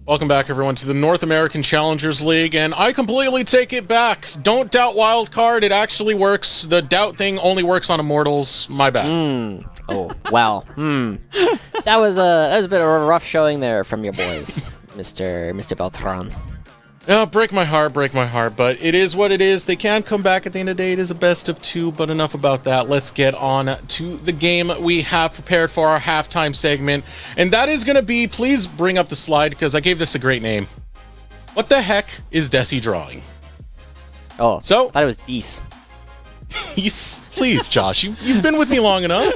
Welcome back, everyone, to the North American Challengers League, and I completely take it back. Don't doubt Wildcard. It actually works. The doubt thing only works on Immortals. My bad. Oh, wow. That was a bit of a rough showing there from your boys, Mr. Beltran. Yeah, break my heart, but it is what it is. They can come back at the end of the day. It is a best of 2, but enough about that. Let's get on to the game we have prepared for our halftime segment. And that is going to be, please bring up the slide, because I gave this a great name. What the heck is Desi drawing? Oh, so I thought it was Dees. Please, Josh, you've been with me long enough.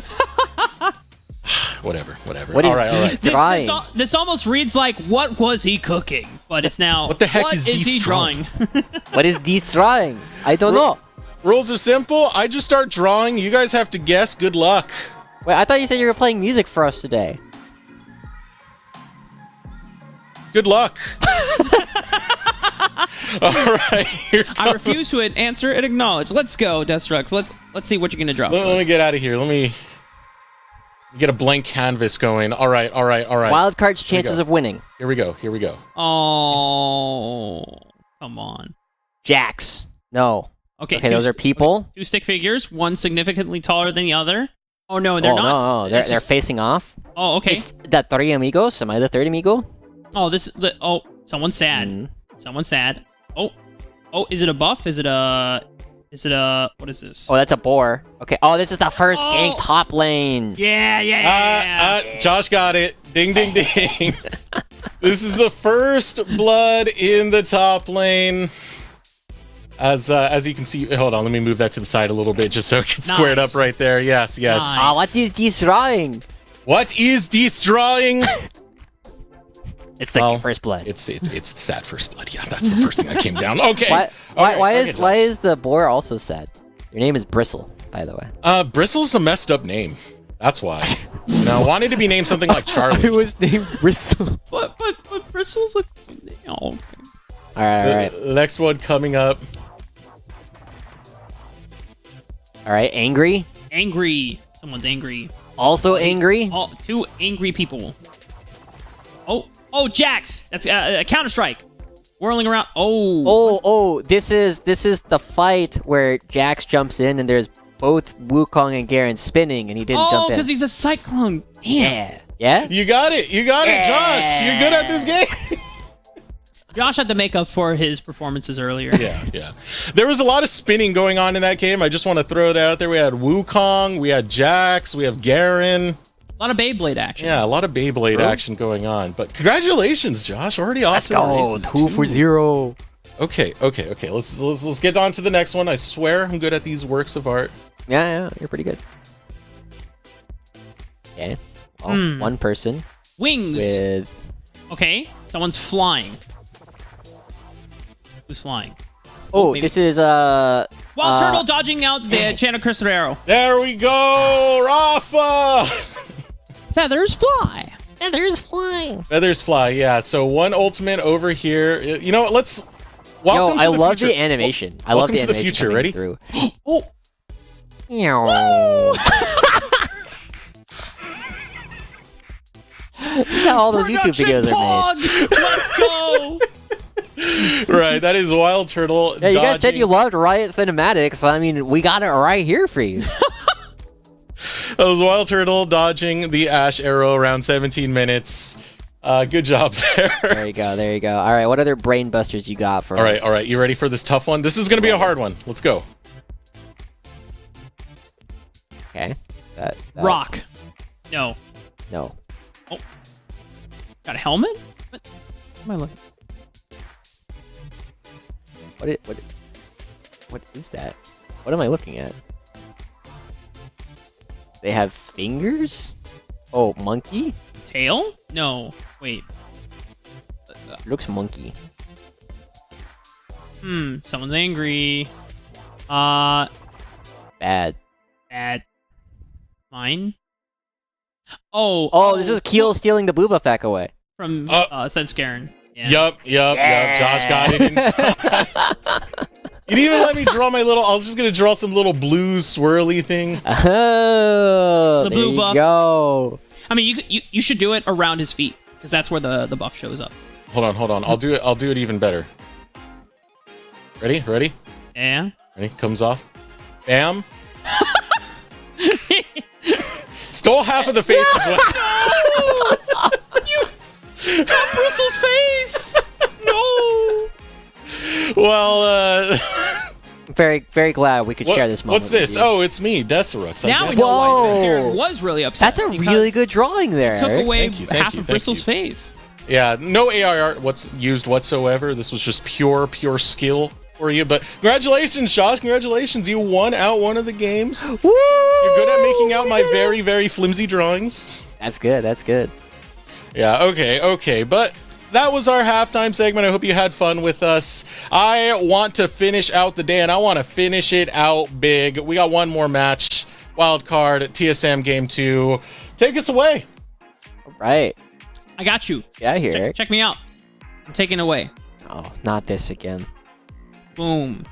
Whatever. What is all right. drawing? This almost reads like, what was he cooking? But it's now, what the heck is he drawing? What is Dees drawing? I don't know. Rules are simple. I just start drawing. You guys have to guess. Good luck. Wait, I thought you said you were playing music for us today. Good luck. All right. I refuse to answer and acknowledge. Let's go, Destructs. Let's see what you're gonna draw. Let me get out of here. Let me get a blank canvas going. All right. Wildcard's chances of winning. Here we go. Oh, come on. Jax. No. Okay, those are people. Okay, 2 stick figures, one significantly taller than the other. Oh no, they're not. No, they're facing off. Oh, okay. It's the 3 amigos. Am I the third amigo? Oh, someone's sad. Someone's sad. Oh, is it a buff? Is it a, what is this? Oh, that's a boar. Okay. Oh, this is the first gank top lane. Yeah. Josh got it. Ding. This is the first blood in the top lane. As you can see, hold on, let me move that to the side a little bit just so it can square it up right there. Yes. Nice. Oh, what is destroying? What is destroying? It's the first blood. It's the sad first blood. Yeah, that's the first thing that came down. Okay. Why is the boar also sad? Your name is Bristle, by the way. Bristle's a messed up name. That's why. No, wanted to be named something like Charlie. It was named Bristle. But Bristle's a... Oh, okay. All right. Next one coming up. All right, angry. Someone's angry. Also angry. 2 angry people. Oh, Jax! That's a Counter-Strike. Whirling around. Oh! This is the fight where Jax jumps in and there's both Wukong and Garen spinning and he didn't jump in. Oh, because he's a Cyclone. Damn. Yeah. You got it, Josh. You're good at this game. Josh had to make up for his performances earlier. Yeah. There was a lot of spinning going on in that game. I just want to throw it out there. We had Wukong, we had Jax, we have Garen. A lot of Beyblade action. Yeah, a lot of Beyblade action going on. But congratulations, Josh. Already off to the races. 2 for 0. Okay. Let's get on to the next one. I swear I'm good at these works of art. Yeah, you're pretty good. Okay. Well, one person. Wings. Okay, someone's flying. Who's flying? Oh, this is Wild Turtle dodging out the Channel Crystal Arrow. There we go, Rafa. Feathers fly. Feathers fly. Yeah. So one ultimate over here. You know what? Let's. Welcome to I the love future. the animation. I Welcome love the to the animation future. coming Ready? Through. Oh. This is how all those YouTube videos are made. Let's go. Right, that is Wild Turtle. Yeah, you guys said you loved Riot Cinematics. I mean, we got it right here for you. That was Wild Turtle dodging the Ash arrow around 17 minutes. Good job there. There you go. All right, what other brain busters you got for us? All right. You ready for this tough one? This is going to be a hard one. Let's go. Okay. Rock. No. No. Oh. Got a helmet? What am I looking? What is that? What am I looking at? They have fingers? Oh, monkey? Tail? No. Wait. Looks monkey. Someone's angry. Bad. Mine? Oh, this is Keel stealing the booba pack away. From Sense Garen. Yeah. Yup. Josh got it. You didn't even let me draw my little. I was just gonna draw some little blue swirly thing. Oh, the blue buff. Go. I mean, you should do it around his feet because that's where the buff shows up. Hold on. I'll do it even better. Ready? Yeah. Ready? Comes off. Bam. Stole half of the face as well. You got Bristle's face. No. Well, Very, very glad we could share this moment. What's this? with you. Oh, it's me, Desirux. Now we know Whoa. why Garen was really upset. That's a because really good drawing there. Took away Thank half you, of thank Bristle's you. face. Yeah, no AI art used whatsoever. This was just pure skill for you. But congratulations, Josh. Congratulations. You won out one of the games. Woo! You're good at making out my very, very flimsy drawings. That's good. That's good. Yeah, okay. But that was our halftime segment. I hope you had fun with us. I want to finish out the day, and I want to finish it out big. We got one more match. Wildcard, TSM Game 2. Take us away. All right. I got you. Get out of here. Check me out. I'm taking it away. Oh, not this again. Boom.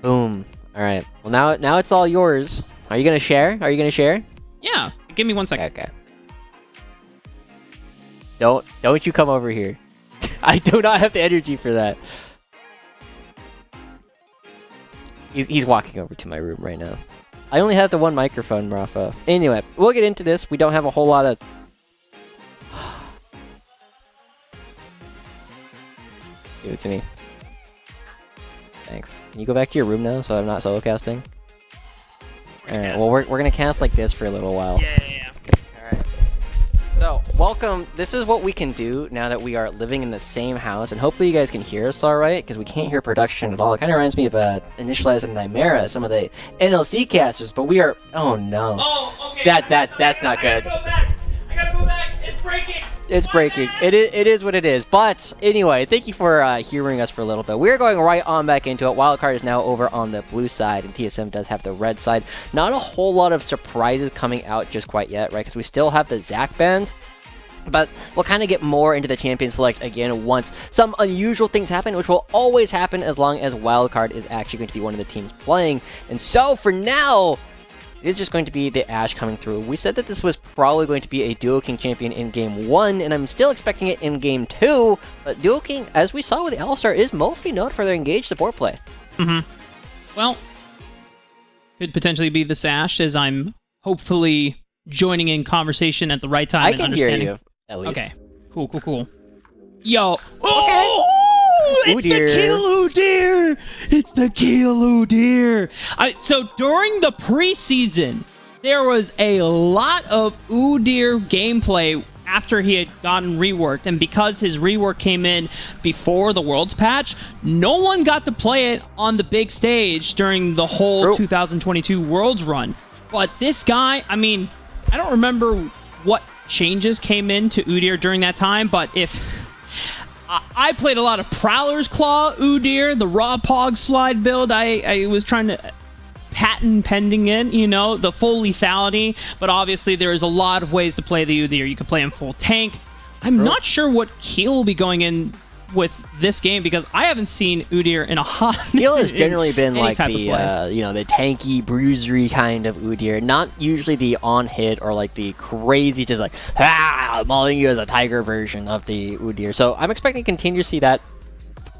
Boom. All right. Well, now it's all yours. Are you gonna share? Yeah. Give me 1 second. Okay. Don't you come over here. I do not have the energy for that. He's walking over to my room right now. I only have the one microphone, Rafa. Anyway, we'll get into this. We don't have a whole lot of... Give it to me. Thanks. Can you go back to your room now so I'm not solo casting? Alright, well, we're gonna cast like this for a little while. Yeah. Alright. So, welcome. This is what we can do now that we are living in the same house, and hopefully you guys can hear us alright, because we can't hear production at all. It kind of reminds me of Initialize and Chimera, some of the NLC casters, but we are... Oh, no. Oh, okay. That's not good. I gotta go back. It's breaking. It's breaking. It is what it is. But anyway, thank you for hearing us for a little bit. We're going right on back into it. Wildcard is now over on the blue side, and TSM does have the red side. Not a whole lot of surprises coming out just quite yet, right? Because we still have the Zac bans. But we'll kind of get more into the champion select again once some unusual things happen, which will always happen as long as Wildcard is actually going to be one of the teams playing. And so for now, it is just going to be the Ashe coming through. We said that this was probably going to be a Duo King champion in Game 1, and I'm still expecting it in Game 2, but Duo King, as we saw with Alistar, is mostly known for their engaged support play. Well, could potentially be the Ashe, as I'm hopefully joining in conversation at the right time. I and can hear understanding. you, at least. Okay. Cool. Yo. Oh! It's the kill, dear. It's the kill, dear. So during the preseason, there was a lot of Udyr gameplay after he had gotten reworked, and because his rework came in before the Worlds patch, no one got to play it on the big stage during the whole 2022 Worlds run. But this guy, I mean, I don't remember what changes came into Udyr during that time, but if... I played a lot of Prowler's Claw Udyr, the raw Pog slide build. I was trying to patent pending it, you know, the full lethality, but obviously there is a lot of ways to play the Udyr. You can play him full tank. I'm not sure what Keel will be going in with this game, because I haven't seen Udyr in a hot minute. Keel has generally been like the, the the tanky, bruisery kind of Udyr, not usually the on-hit or like the crazy, just like, mauling you as a tiger version of the Udyr. So I'm expecting to continue to see that.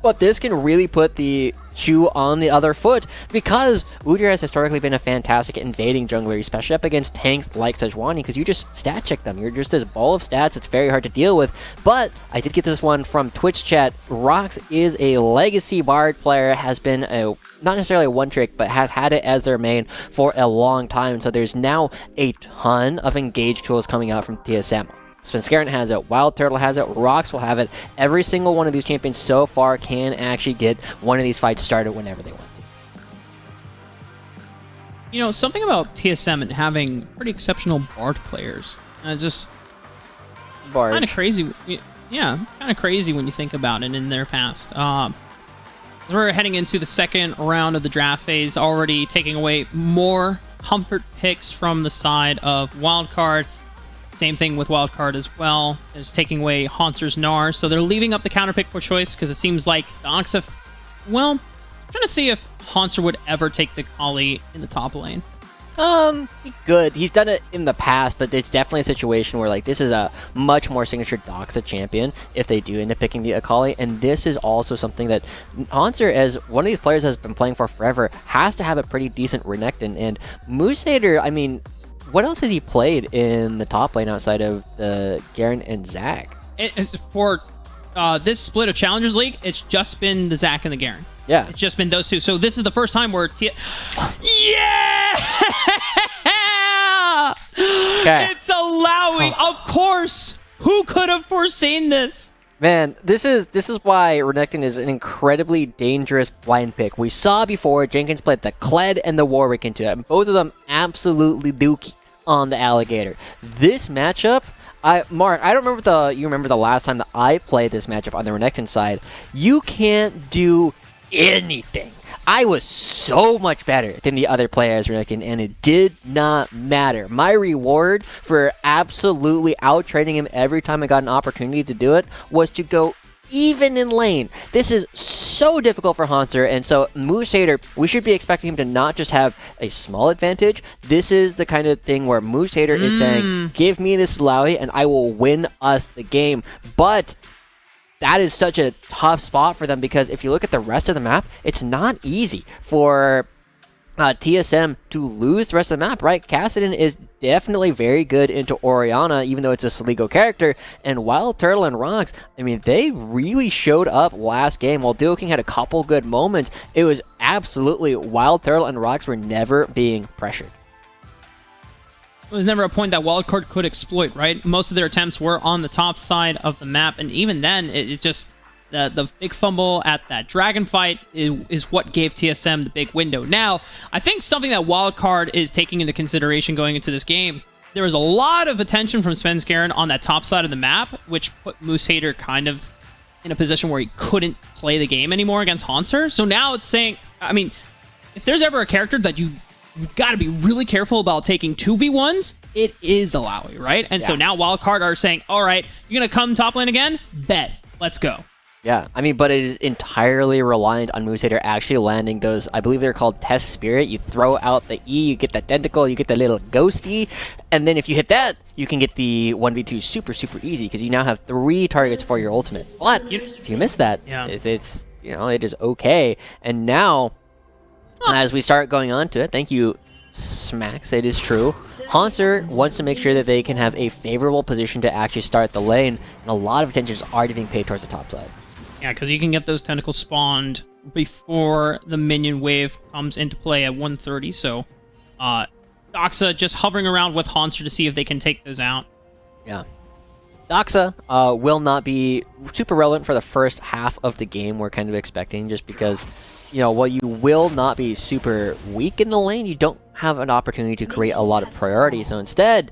But this can really put the shoe on the other foot, because Udyr has historically been a fantastic invading jungler, especially up against tanks like Sejuani, because you just stat check them. You're just this ball of stats. It's very hard to deal with. But I did get this one from Twitch chat. Rox is a legacy Bard player, has been not necessarily a one trick, but has had it as their main for a long time. So there's now a ton of engaged tools coming out from TSM. Svenskeren has it, Wild Turtle has it, Rox will have it. Every single one of these champions so far can actually get one of these fights started whenever they want to. You know, something about TSM and having pretty exceptional Bard players. Just kind of crazy. Yeah, kind of crazy when you think about it in their past. We're heading into the second round of the draft phase, already taking away more comfort picks from the side of Wildcard. Same thing with Wildcard as well. It's taking away Hauntzer's Gnar, so they're leaving up the counter pick for choice, because it seems like the Oxif... Well, I'm trying to see if Haunzer would ever take the Kali in the top lane. Good. He's done it in the past, but it's definitely a situation where, like, this is a much more signature Doxa champion if they do end up picking the Akali, and this is also something that Hanser, as one of these players has been playing for forever, has to have a pretty decent Renekton, and Moosehater, I mean, what else has he played in the top lane outside of the Garen and Zac? For this split of Challengers League, it's just been the Zac and the Garen. Yeah. It's just been those two. So this is the first time where yeah! Okay. It's allowing. Of course. Who could have foreseen this? Man, this is why Renekton is an incredibly dangerous blind pick. We saw before Jenkins played the Kled and the Warwick into it, and both of them absolutely dookie on the Alligator. This matchup, Mark, I don't remember you remember the last time that I played this matchup on the Renekton side. You can't do anything. I was so much better than the other players, Renekton, and it did not matter. My reward for absolutely out-training him every time I got an opportunity to do it was to go even in lane. This is so difficult for Hanser, and so Moosehater, we should be expecting him to not just have a small advantage. This is the kind of thing where Moosehater is saying, give me this Lowy and I will win us the game. But that is such a tough spot for them, because if you look at the rest of the map, it's not easy for TSM to lose the rest of the map, right? Kassadin is definitely very good into Orianna, even though it's a Sligo character, and Wild Turtle and Rocks, I mean, they really showed up last game. While Duo King had a couple good moments, it was absolutely Wild Turtle and Rocks were never being pressured. It was never a point that Wildcard could exploit, right? Most of their attempts were on the top side of the map, and even then, it just... The big fumble at that dragon fight is what gave TSM the big window. Now, I think something that Wildcard is taking into consideration going into this game, there was a lot of attention from Svenskeren on that top side of the map, which put Moosehater kind of in a position where he couldn't play the game anymore against Hanser. So now it's saying, I mean, if there's ever a character that you've got to be really careful about taking 2v1s, it is Alawi, right? And so now Wildcard are saying, all right, you're going to come top lane again? Bet. Let's go. Yeah, I mean, but it is entirely reliant on Moosehater actually landing those, I believe they're called Test Spirit. You throw out the E, you get that tentacle, you get the little ghosty, and then if you hit that, you can get the 1v2 super, super easy, because you now have 3 targets for your ultimate. But if you miss that, it's you know, it is okay. And now, as we start going on to it, thank you, Smacks, it is true. Hanser wants to make sure that they can have a favorable position to actually start the lane, and a lot of attention is already being paid towards the top side. Yeah, because you can get those tentacles spawned before the minion wave comes into play at 1:30. So, Doxa just hovering around with Hanser to see if they can take those out. Yeah. Doxa will not be super relevant for the first half of the game, we're kind of expecting, just because, you know, while you will not be super weak in the lane, you don't have an opportunity to create a lot of priority. So instead,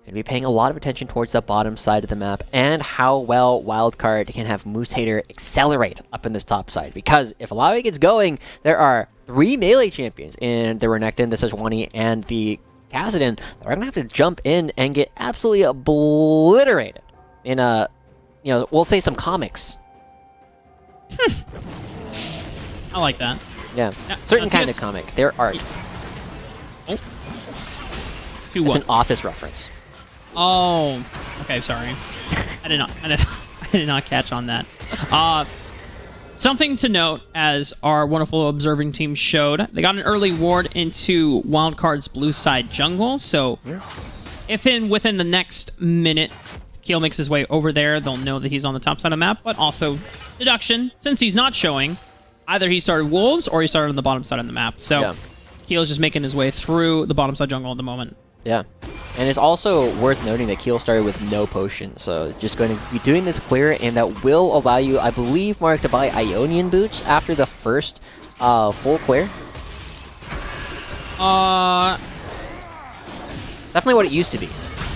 going to be paying a lot of attention towards the bottom side of the map and how well Wildcard can have Moosehater accelerate up in this top side. Because if Alawi gets going, there are 3 melee champions in the Renekton, the Sejuani, and the Kassadin that are going to have to jump in and get absolutely obliterated in a, you know, we'll say some comics. I like that. Yeah, certain kind of comic. Their art. Oh. It's an Office reference. Oh, okay. Sorry, I did not catch on that. Something to note, as our wonderful observing team showed, they got an early ward into Wildcard's blue side jungle. So, if within the next minute, Keel makes his way over there, they'll know that he's on the top side of the map. But also, deduction, since he's not showing, either he started wolves or he started on the bottom side of the map. So, Keel's just making his way through the bottom side jungle at the moment. Yeah. And it's also worth noting that Keel started with no potion, so just going to be doing this clear, and that will allow you, I believe, Mark, to buy Ionian boots after the first full clear. Definitely what it used to be.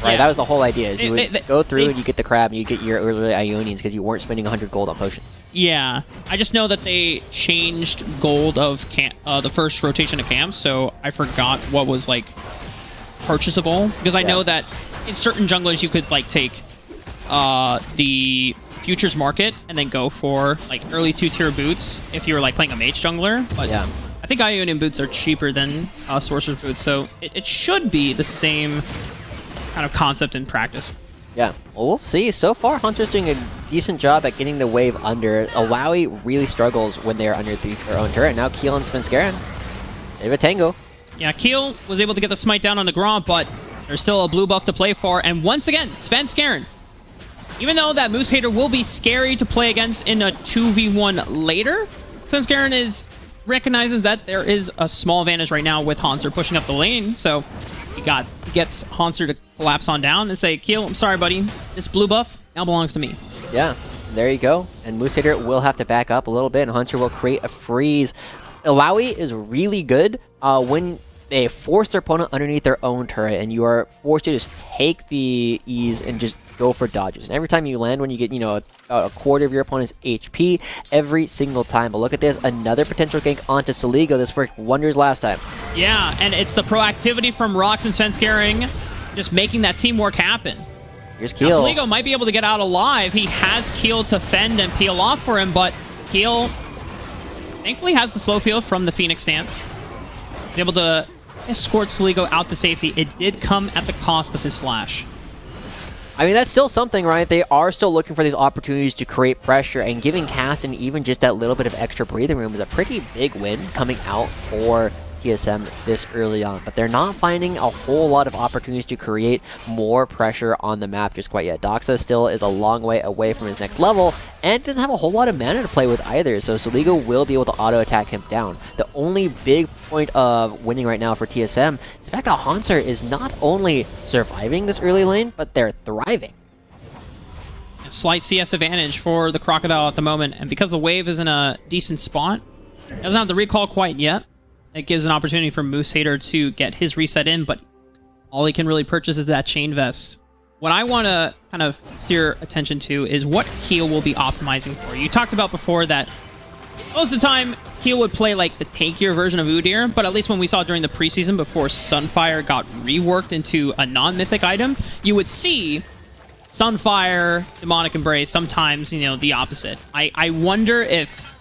Right, Yeah. That was the whole idea, is you would go through and you get the crab and you get your early Ionians because you weren't spending 100 gold on potions. Yeah, I just know that they changed gold of the first rotation of camps, so I forgot what was, like, purchasable, because I know that in certain junglers you could, like, take the futures market and then go for, like, early 2-tier boots if you were, like, playing a mage jungler, but I think Ionian boots are cheaper than Sorcerer's boots, so it should be the same kind of concept in practice. Yeah, well, we'll see. So far, Hunter's doing a decent job at getting the wave under. Alawi really struggles when they're under their own turret. Now Keel and Svenskeren, they have a tango. Yeah, Keel was able to get the smite down on the Gromp, but there's still a blue buff to play for. And once again, Svenskeren, even though that Moose Hater will be scary to play against in a 2v1 later, Svenskeren recognizes that there is a small advantage right now with Hanser pushing up the lane. So he gets Hanser to collapse on down and say, Keel, I'm sorry, buddy. This blue buff now belongs to me. Yeah, there you go. And Moose Hater will have to back up a little bit, and Hunter will create a freeze. Alawi is really good when they force their opponent underneath their own turret, and you are forced to just take the ease and just go for dodges. And every time you land, when you get, about a quarter of your opponent's HP every single time. But look at this, another potential gank onto Soligo. This worked wonders last time. Yeah, and it's the proactivity from Rox and Svenskeren just making that teamwork happen. Here's Keel. Now, Soligo might be able to get out alive. He has Keel to fend and peel off for him, but Keel thankfully has the slow peel from the Phoenix stance. He's able to escort Soligo out to safety. It did come at the cost of his flash. I mean, that's still something, right? They are still looking for these opportunities to create pressure, and giving Caston even just that little bit of extra breathing room is a pretty big win coming out for TSM this early on. But they're not finding a whole lot of opportunities to create more pressure on the map just quite yet. Doxa still is a long way away from his next level, and doesn't have a whole lot of mana to play with either, so Soligo will be able to auto-attack him down. The only big point of winning right now for TSM is the fact that Hanser is not only surviving this early lane, but they're thriving. A slight CS advantage for the Crocodile at the moment, and because the wave is in a decent spot, doesn't have the recall quite yet, it gives an opportunity for Moose Hater to get his reset in, but all he can really purchase is that Chain Vest. What I want to kind of steer attention to is what Keel will be optimizing for. You talked about before that most of the time, Keel would play like the tankier version of Udyr, but at least when we saw during the preseason before Sunfire got reworked into a non-mythic item, you would see Sunfire, Demonic Embrace, sometimes, the opposite. I wonder if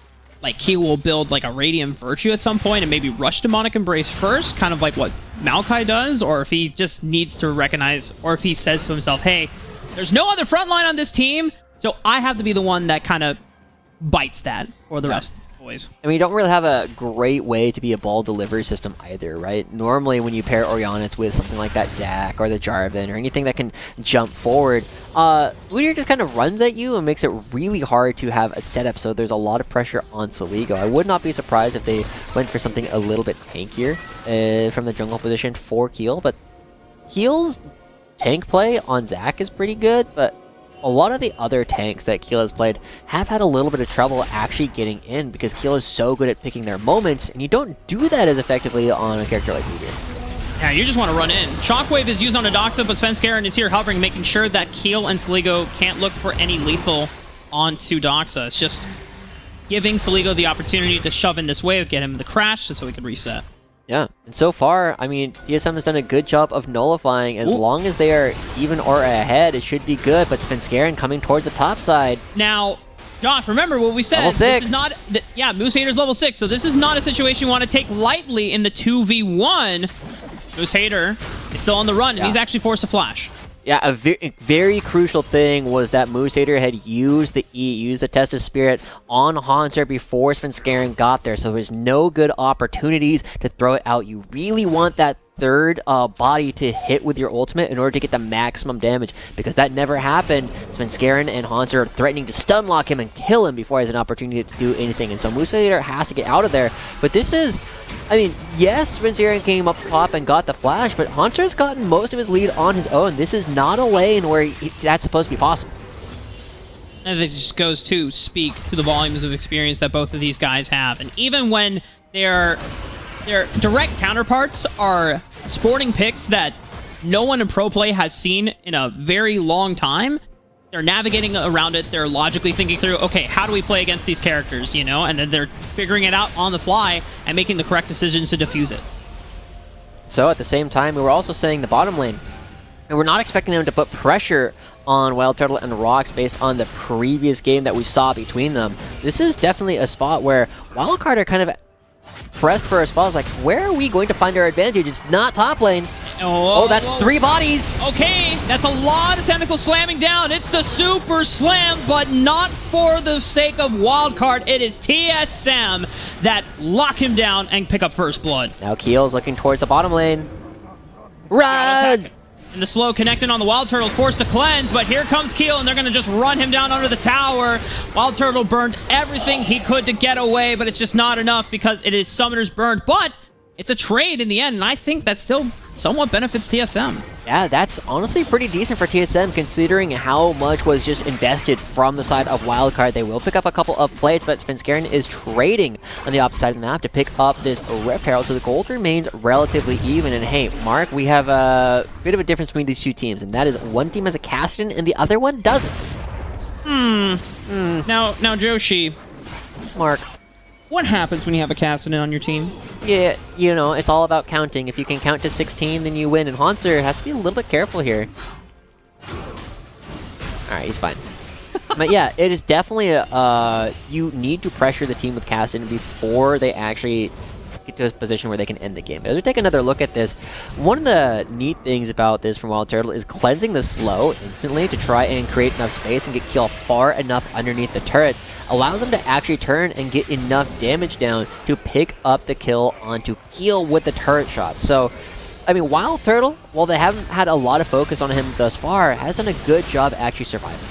like Keel will build like a Radiant Virtue at some point and maybe rush Demonic Embrace first, kind of like what Maokai does, or if he just needs to recognize, or if he says to himself, hey, there's no other frontline on this team, so I have to be the one that kind of bites that for the rest of the boys. I mean, you don't really have a great way to be a ball delivery system either, right? Normally, when you pair Orionix with something like that Zac or the Jarvan or anything that can jump forward, Udyr just kind of runs at you and makes it really hard to have a setup, so there's a lot of pressure on Soligo. I would not be surprised if they went for something a little bit tankier from the jungle position for Keel, but Keel's tank play on Zac is pretty good, but a lot of the other tanks that Keel has played have had a little bit of trouble actually getting in because Keel is so good at picking their moments, and you don't do that as effectively on a character like Udyr. Yeah, you just want to run in. Shockwave is used on Adoxa, but Svenskeren is here hovering, making sure that Keel and Soligo can't look for any lethal onto Doxa. It's just giving Soligo the opportunity to shove in this wave, get him the crash so he can reset. Yeah, and so far, I mean, TSM has done a good job of nullifying. As long as they are even or ahead, it should be good, but Svenskeren coming towards the top side. Now, Josh, remember what we said. Level 6. This is not... Yeah, Moose Hater's level 6, so this is not a situation you want to take lightly in the 2v1. Moose Hater is still on the run, and he's actually forced to flash. Yeah, a very crucial thing was that Moose Hater had used the used the Test of Spirit on Hanser before Svenskeren got there, so there's no good opportunities to throw it out. You really want that third body to hit with your ultimate in order to get the maximum damage, because that never happened. Svenskeren and Hanser are threatening to stun lock him and kill him before he has an opportunity to do anything, and so Moose Hater has to get out of there. But this is... I mean, yes, Svenskeren came up top and got the flash, but Hanser's gotten most of his lead on his own. This is not a lane where that's supposed to be possible. And it just goes to speak to the volumes of experience that both of these guys have. And even when their direct counterparts are sporting picks that no one in pro play has seen in a very long time, they're navigating around it, they're logically thinking through, okay, how do we play against these characters, and then they're figuring it out on the fly and making the correct decisions to defuse it. So at the same time, we were also saying the bottom lane, and we're not expecting them to put pressure on Wild Turtle and Rocks based on the previous game that we saw between them. This is definitely a spot where Wildcard are kind of pressed for a spell. I was like, where are we going to find our advantage? It's not top lane. Oh, that's 3 bodies. Okay, that's a lot of tentacle slamming down. It's the super slam, but not for the sake of Wildcard. It is TSM that lock him down and pick up first blood. Now Keel's looking towards the bottom lane. Run! And the slow connecting on the Wild Turtle, forced to cleanse, but here comes Keel, and they're going to just run him down under the tower. Wild Turtle burned everything he could to get away, but it's just not enough because it is Summoner's Burned. But it's a trade in the end, and I think that still somewhat benefits TSM. Yeah, that's honestly pretty decent for TSM considering how much was just invested from the side of Wildcard. They will pick up a couple of plates, but Svenskeren is trading on the opposite side of the map to pick up this Rift Herald, so the gold remains relatively even. And hey, Mark, we have a bit of a difference between these two teams, and that is one team has a Kassadin and the other one doesn't. Now, Joshi, Mark. what happens when you have a Kassadin on your team? Yeah, you know, it's all about counting. If you can count to 16, then you win. And Hanser has to be a little bit careful here. Alright, he's fine. But yeah, it is definitely you need to pressure the team with Kassadin before they actually get to a position where they can end the game. As we take another look at this, one of the neat things about this from Wild Turtle is cleansing the slow instantly to try and create enough space and get Keel far enough underneath the turret. Allows them to actually turn and get enough damage down to pick up the kill onto Keel with the turret shot. So, I mean, Wild Turtle, while they haven't had a lot of focus on him thus far, has done a good job actually surviving.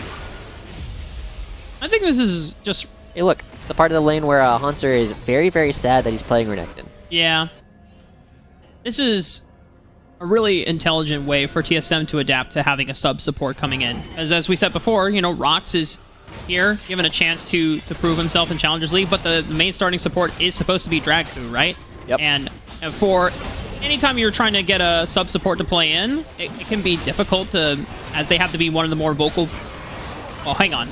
I think this is just... Hey, look, the part of the lane where Hanser is very, very sad that he's playing Renekton. Yeah. This is a really intelligent way for TSM to adapt to having a sub-support coming in. As we said before, you know, Rox is here, given a chance to prove himself in Challengers League, but the main starting support is supposed to be Dragku, right? Yep. And for anytime you're trying to get a sub-support to play in, it can be difficult to, as they have to be one of the more vocal... Oh, hang on.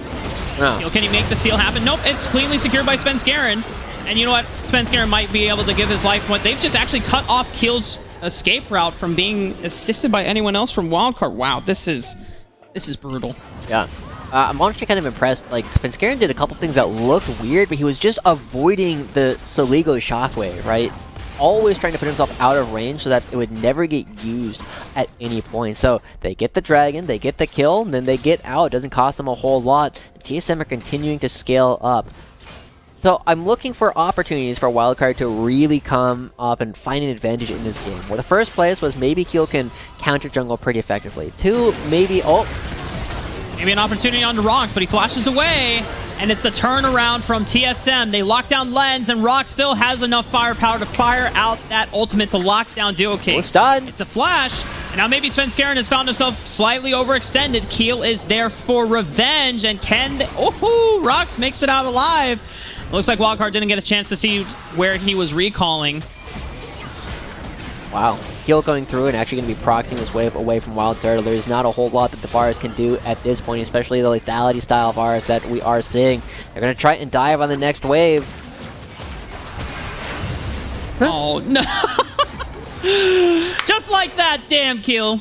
Oh. Can he make the steal happen? Nope, it's cleanly secured by Svenskeren. And you know what? Svenskeren might be able to give his life point. They've just actually cut off Keel's escape route from being assisted by anyone else from Wildcard. Wow, this is brutal. Yeah. I'm honestly kind of impressed. Like, Svenskeren did a couple things that looked weird, but he was just avoiding the Soligo shockwave, right? Always trying to put himself out of range so that it would never get used at any point. So they get the dragon, they get the kill, and then they get out. It doesn't cost them a whole lot. TSM are continuing to scale up. So I'm looking for opportunities for Wildcard to really come up and find an advantage in this game. Where the first place was maybe Keel can counter jungle pretty effectively. 2, maybe... Oh! Maybe an opportunity on Rox, but he flashes away. And it's the turnaround from TSM. They lock down Lens, and Rox still has enough firepower to fire out that ultimate to lock down Duo King. It's done. It's a flash. And now maybe Svenskeren has found himself slightly overextended. Keel is there for revenge, and oh, Rox makes it out alive. Looks like Wildcard didn't get a chance to see where he was recalling. Wow. Keel going through and actually going to be proxying this wave away from Wild Turtle. There's not a whole lot that the Varus can do at this point, especially the lethality style Varus that we are seeing. They're going to try and dive on the next wave. Oh, no. Just like that, damn Keel.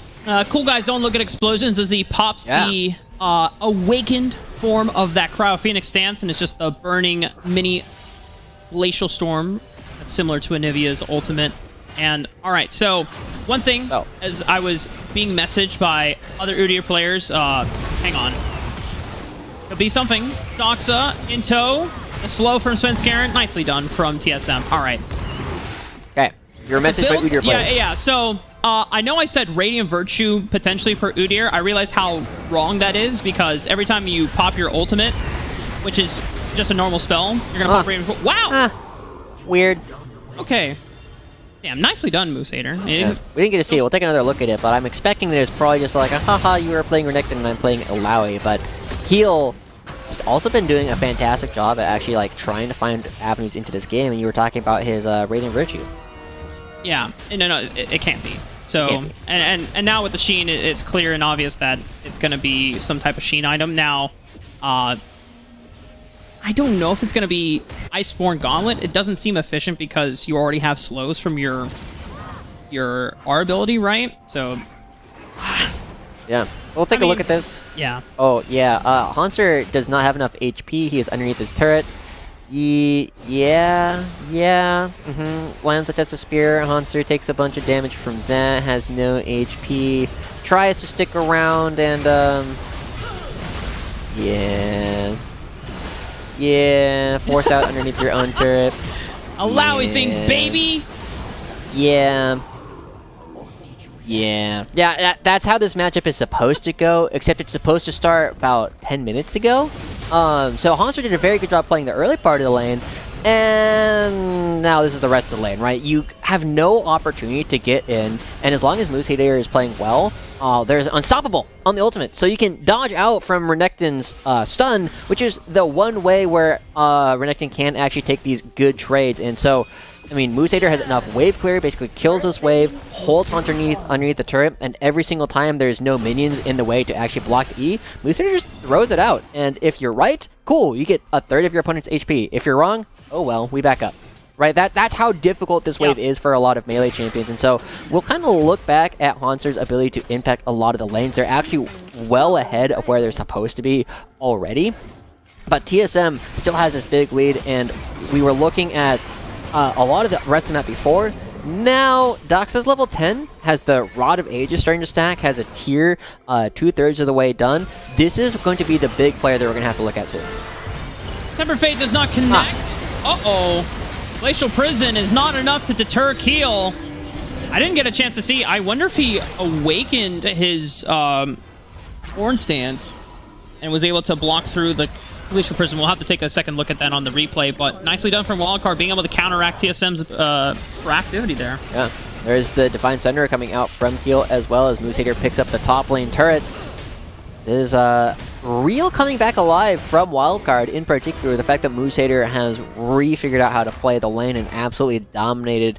Cool Guys Don't Look at Explosions as he pops the awakened form of that Cryo Phoenix stance, and it's just the burning mini Glacial Storm that's similar to Anivia's ultimate. And, alright, so, one thing, as I was being messaged by other Udyr players, hang on. Could be something. Doxa in tow. A slow from Svenskeren. Nicely done from TSM. Alright. Okay. You're messaged by Udyr players. Yeah, so, I know I said Radiant Virtue potentially for Udyr. I realize how wrong that is, because every time you pop your ultimate, which is just a normal spell, you're gonna pop Radiant Virtue. Wow! Weird. Okay. Damn, nicely done, Moosader. Yeah. We didn't get to see it. We'll take another look at it, but I'm expecting there's probably just like a haha, you were playing Renekton and I'm playing Illaoi, but Keel also been doing a fantastic job at actually like trying to find avenues into this game, and you were talking about his Radiant Virtue. Yeah, no, it can't be. So, and now with the Sheen, it's clear and obvious that it's going to be some type of Sheen item. Now, I don't know if it's going to be Iceborne Gauntlet. It doesn't seem efficient because you already have slows from your R ability, right? So, yeah. We'll take a look at this. Yeah. Oh, yeah. Hanser does not have enough HP. He is underneath his turret. Yeah. Lands a test of spear. Hanser takes a bunch of damage from that. Has no HP. Tries to stick around and yeah. Force out underneath your own turret. Allowy things, baby. Yeah, that's how this matchup is supposed to go, except it's supposed to start about 10 minutes ago. So Hanser did a very good job playing the early part of the lane, and now this is the rest of the lane, right? You have no opportunity to get in, and as long as Moose Hater is playing well, there's Unstoppable on the ultimate, so you can dodge out from Renekton's stun, which is the one way where Renekton can actually take these good trades, and so I mean, Moose Hater has enough wave clear, basically kills this wave, holds underneath the turret, and every single time there's no minions in the way to actually block the E, Moose Hater just throws it out. And if you're right, cool, you get a third of your opponent's HP. If you're wrong, oh well, we back up. Right, that's how difficult this wave is for a lot of melee champions, and so we'll kind of look back at Hanser's ability to impact a lot of the lanes. They're actually well ahead of where they're supposed to be already, but TSM still has this big lead, and we were looking at a lot of the rest of the map before. Now, Doxa's level 10, has the Rod of Ages starting to stack, has a tier 2/3 of the way done. This is going to be the big player that we're going to have to look at soon. Tempered Fate does not connect. Uh-oh. Glacial Prison is not enough to deter Keel. I didn't get a chance to see. I wonder if he awakened his Horn Stance and was able to block through the Glacial Prison. We'll have to take a second look at that on the replay, but nicely done from Wildcard, being able to counteract TSM's proactivity there. Yeah, there's the Divine Thunder coming out from Keel, as well as Moose Hater picks up the top lane turret. This is real coming back alive from Wildcard, in particular. The fact that Moose Hater has re-figured out how to play the lane and absolutely dominated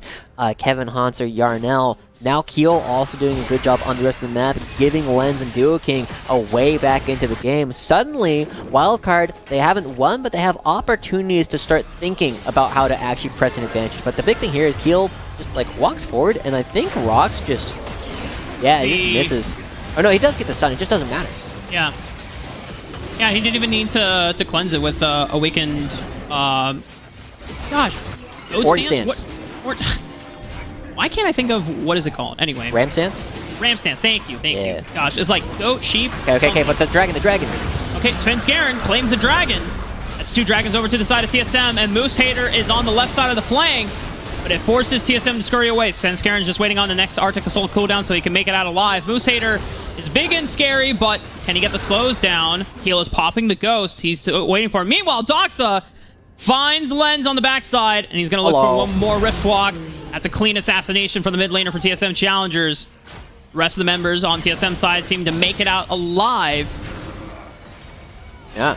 Kevin Hanser, Yarnell. Now Keel also doing a good job on the rest of the map, giving Lens and Duo King a way back into the game. Suddenly, Wildcard, they haven't won, but they have opportunities to start thinking about how to actually press an advantage. But the big thing here is Keel just like walks forward, and I think Rox just, he just misses. Oh no, he does get the stun, it just doesn't matter. Yeah, he didn't even need to cleanse it with Awakened, Horn Stance. Why can't I think of, what is it called? Anyway. Ram Stance? Ram Stance, thank you. Gosh, it's like goat, sheep. Okay, but the dragon. Okay, Svenskeren claims the dragon. That's 2 dragons over to the side of TSM, and Moose Hater is on the left side of the flank, but it forces TSM to scurry away. Svenskeren's just waiting on the next Arctic Assault cooldown so he can make it out alive. Moose Hater is big and scary, but can he get the slows down? Keel is popping the ghost. He's waiting for him. Meanwhile, Doxa finds Lens on the backside, and he's going to look for one more Rift Walk. That's a clean assassination from the mid laner for TSM Challengers. The rest of the members on TSM side seem to make it out alive. Yeah.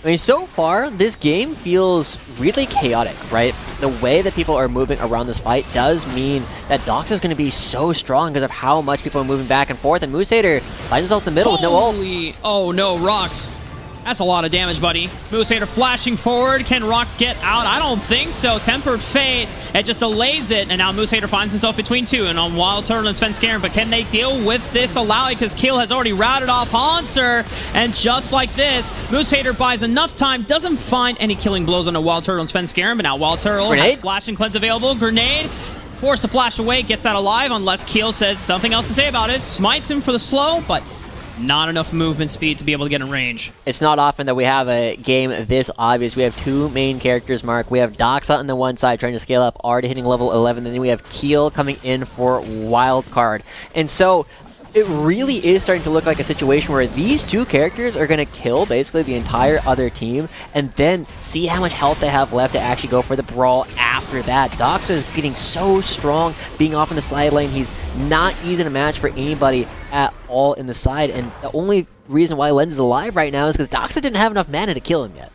I mean, so far, this game feels really chaotic, right? The way that people are moving around this fight does mean that Doxa is going to be so strong because of how much people are moving back and forth, and Moose Hater finds himself in the middle with no ult. Oh no, Rox. That's a lot of damage, buddy. Moose Hater flashing forward. Can Rox get out? I don't think so. Tempered Fate, it just delays it, and now Moose Hater finds himself between 2 and on Wild Turtle and Svenskeren, but can they deal with this Alawi? Because Keel has already routed off Hanser, and just like this, Moose Hater buys enough time, doesn't find any killing blows on a Wild Turtle and Svenskeren, but now Wild Turtle has Flash and Cleanse available. Grenade, forced to flash away, gets out alive, unless Keel says something else to say about it. Smites him for the slow, but not enough movement speed to be able to get in range. It's not often that we have a game this obvious. We have 2 main characters, Mark. We have Doxa on the one side trying to scale up, already hitting level 11, and then we have Keel coming in for Wildcard. And so it really is starting to look like a situation where these 2 characters are going to kill basically the entire other team, and then see how much health they have left to actually go for the brawl after that. Doxa is getting so strong, being off in the side lane. He's not easy to match for anybody at all in the side, and the only reason why Lens is alive right now is because Doxa didn't have enough mana to kill him yet.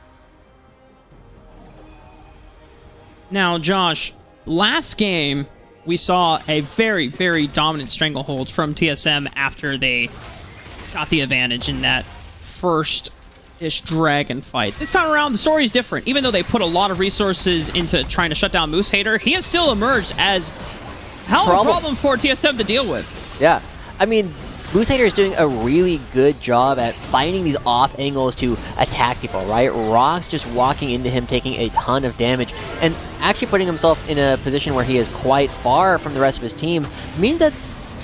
Now, Josh, last game, we saw a very, very dominant stranglehold from TSM after they got the advantage in that first-ish dragon fight. This time around, the story is different. Even though they put a lot of resources into trying to shut down Moose Hater, he has still emerged as hell of a problem for TSM to deal with. Yeah. I mean, Moose is doing a really good job at finding these off angles to attack people, right? Rock's just walking into him, taking a ton of damage, and actually putting himself in a position where he is quite far from the rest of his team means that,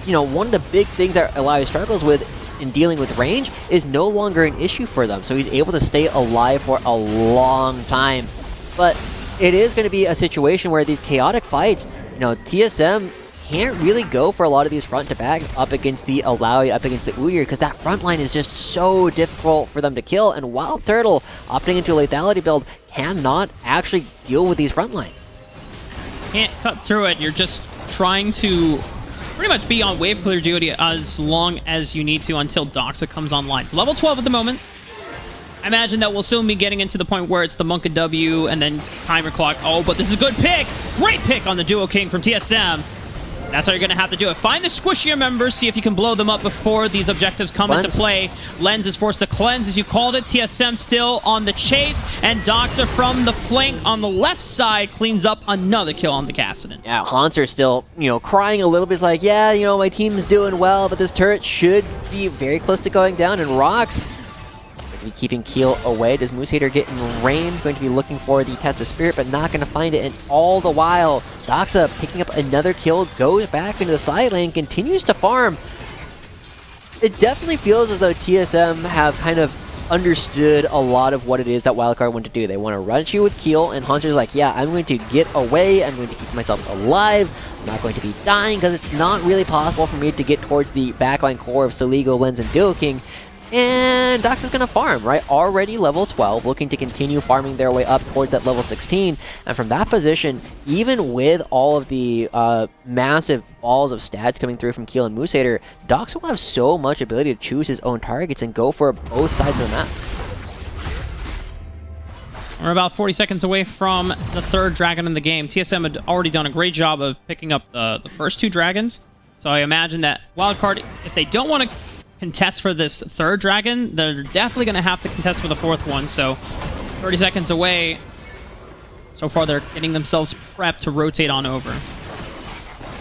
you know, one of the big things that Alawi struggles with in dealing with range is no longer an issue for them, so he's able to stay alive for a long time. But it is going to be a situation where these chaotic fights, you know, TSM can't really go for a lot of these front to back up against the Alawi, up against the Udyr, because that front line is just so difficult for them to kill, and Wild Turtle, opting into a lethality build, cannot actually deal with these front line. Can't cut through it. You're just trying to pretty much be on wave clear duty as long as you need to until Doxa comes online. So level 12 at the moment. I imagine that we'll soon be getting into the point where it's the Monk and W and then timer clock. Oh, but this is a good pick. Great pick on the Duo King from TSM. That's how you're going to have to do it. Find the squishier members, see if you can blow them up before these objectives come into play. Lens is forced to cleanse, as you called it. TSM still on the chase, and Doxa from the flank on the left side cleans up another kill on the Kassadin. Yeah, Haunter still, you know, crying a little bit. He's like, yeah, you know, my team's doing well, but this turret should be very close to going down, and Rocks be keeping Keel away. Does Moose Hater get in range? Going to be looking for the Test of Spirit, but not going to find it. And all the while, Doxa picking up another kill, goes back into the side lane, continues to farm. It definitely feels as though TSM have kind of understood a lot of what it is that Wildcard want to do. They want to run you with Keel, and Hunter's like, yeah, I'm going to get away. I'm going to keep myself alive. I'm not going to be dying because it's not really possible for me to get towards the backline core of Soligo, Lens, and Duo King. And Dox is going to farm, right? Already level 12, looking to continue farming their way up towards that level 16. And from that position, even with all of the massive balls of stats coming through from Keel and Moosehater, Dox will have so much ability to choose his own targets and go for both sides of the map. We're about 40 seconds away from the third dragon in the game. TSM had already done a great job of picking up the first two dragons. So I imagine that Wildcard, if they don't want to contest for this third dragon, they're definitely going to have to contest for the fourth one. So 30 seconds away. So far, they're getting themselves prepped to rotate on over.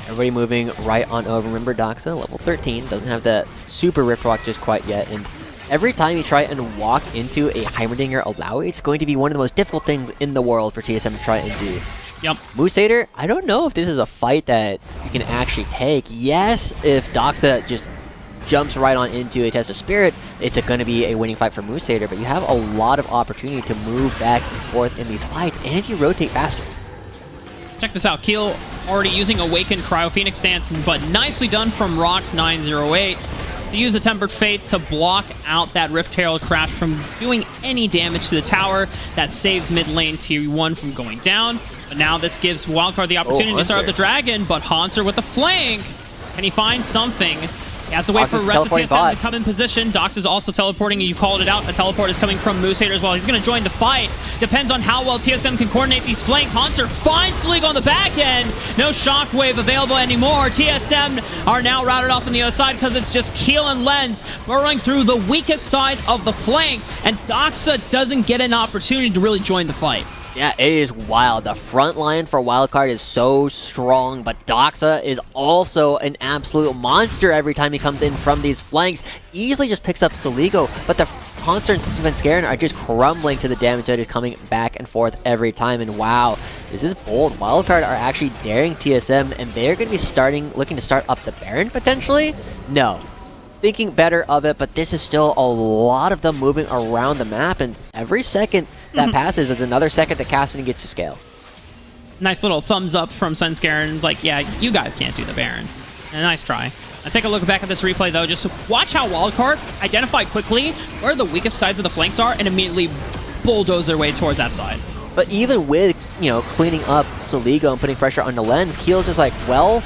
Everybody moving right on over. Remember, Doxa, level 13, doesn't have that super Rift Walk just quite yet. And every time you try and walk into a Heimerdinger Alawi, it's going to be one of the most difficult things in the world for TSM to try and do. Yep. Moosehater, I don't know if this is a fight that you can actually take. Yes, if Doxa just jumps right on into a Test of Spirit, it's going to be a winning fight for Moosehater, but you have a lot of opportunity to move back and forth in these fights, and you rotate faster. Check this out. Keel already using Awakened Cryo Phoenix stance, but nicely done from Rox 908 to use the Tempered Fate to block out that Rift Herald Crash from doing any damage to the tower. That saves mid lane Tier 1 from going down, but now this gives Wildcard the opportunity to start up the dragon, but Hanser with the flank. Can he find something? He has to wait for the rest of TSM to come in position. Dox is also teleporting, and you called it out. A teleport is coming from Moosehater as well. He's going to join the fight. Depends on how well TSM can coordinate these flanks. Hanser finds Sleek on the back end. No shockwave available anymore. TSM are now routed off on the other side because it's just Keel and Lens burrowing through the weakest side of the flank, and Doxa doesn't get an opportunity to really join the fight. Yeah, it is wild. The front line for Wildcard is so strong, but Doxa is also an absolute monster every time he comes in from these flanks. Easily just picks up Soligo, but the Hanser and Svenskeren are just crumbling to the damage that is coming back and forth every time. And wow, this is bold. Wildcard are actually daring TSM, and they're going to be looking to start up the Baron potentially? No. Thinking better of it, but this is still a lot of them moving around the map, and every second that passes is another second that Kassadin gets to scale. Nice little thumbs up from Svenskeren. Like, yeah, you guys can't do the Baron. A nice try. Now take a look back at this replay, though. Just watch how Wildcard identify quickly where the weakest sides of the flanks are and immediately bulldoze their way towards that side. But even with, you know, cleaning up Soligo and putting pressure on the Lens, Keel's just like, well,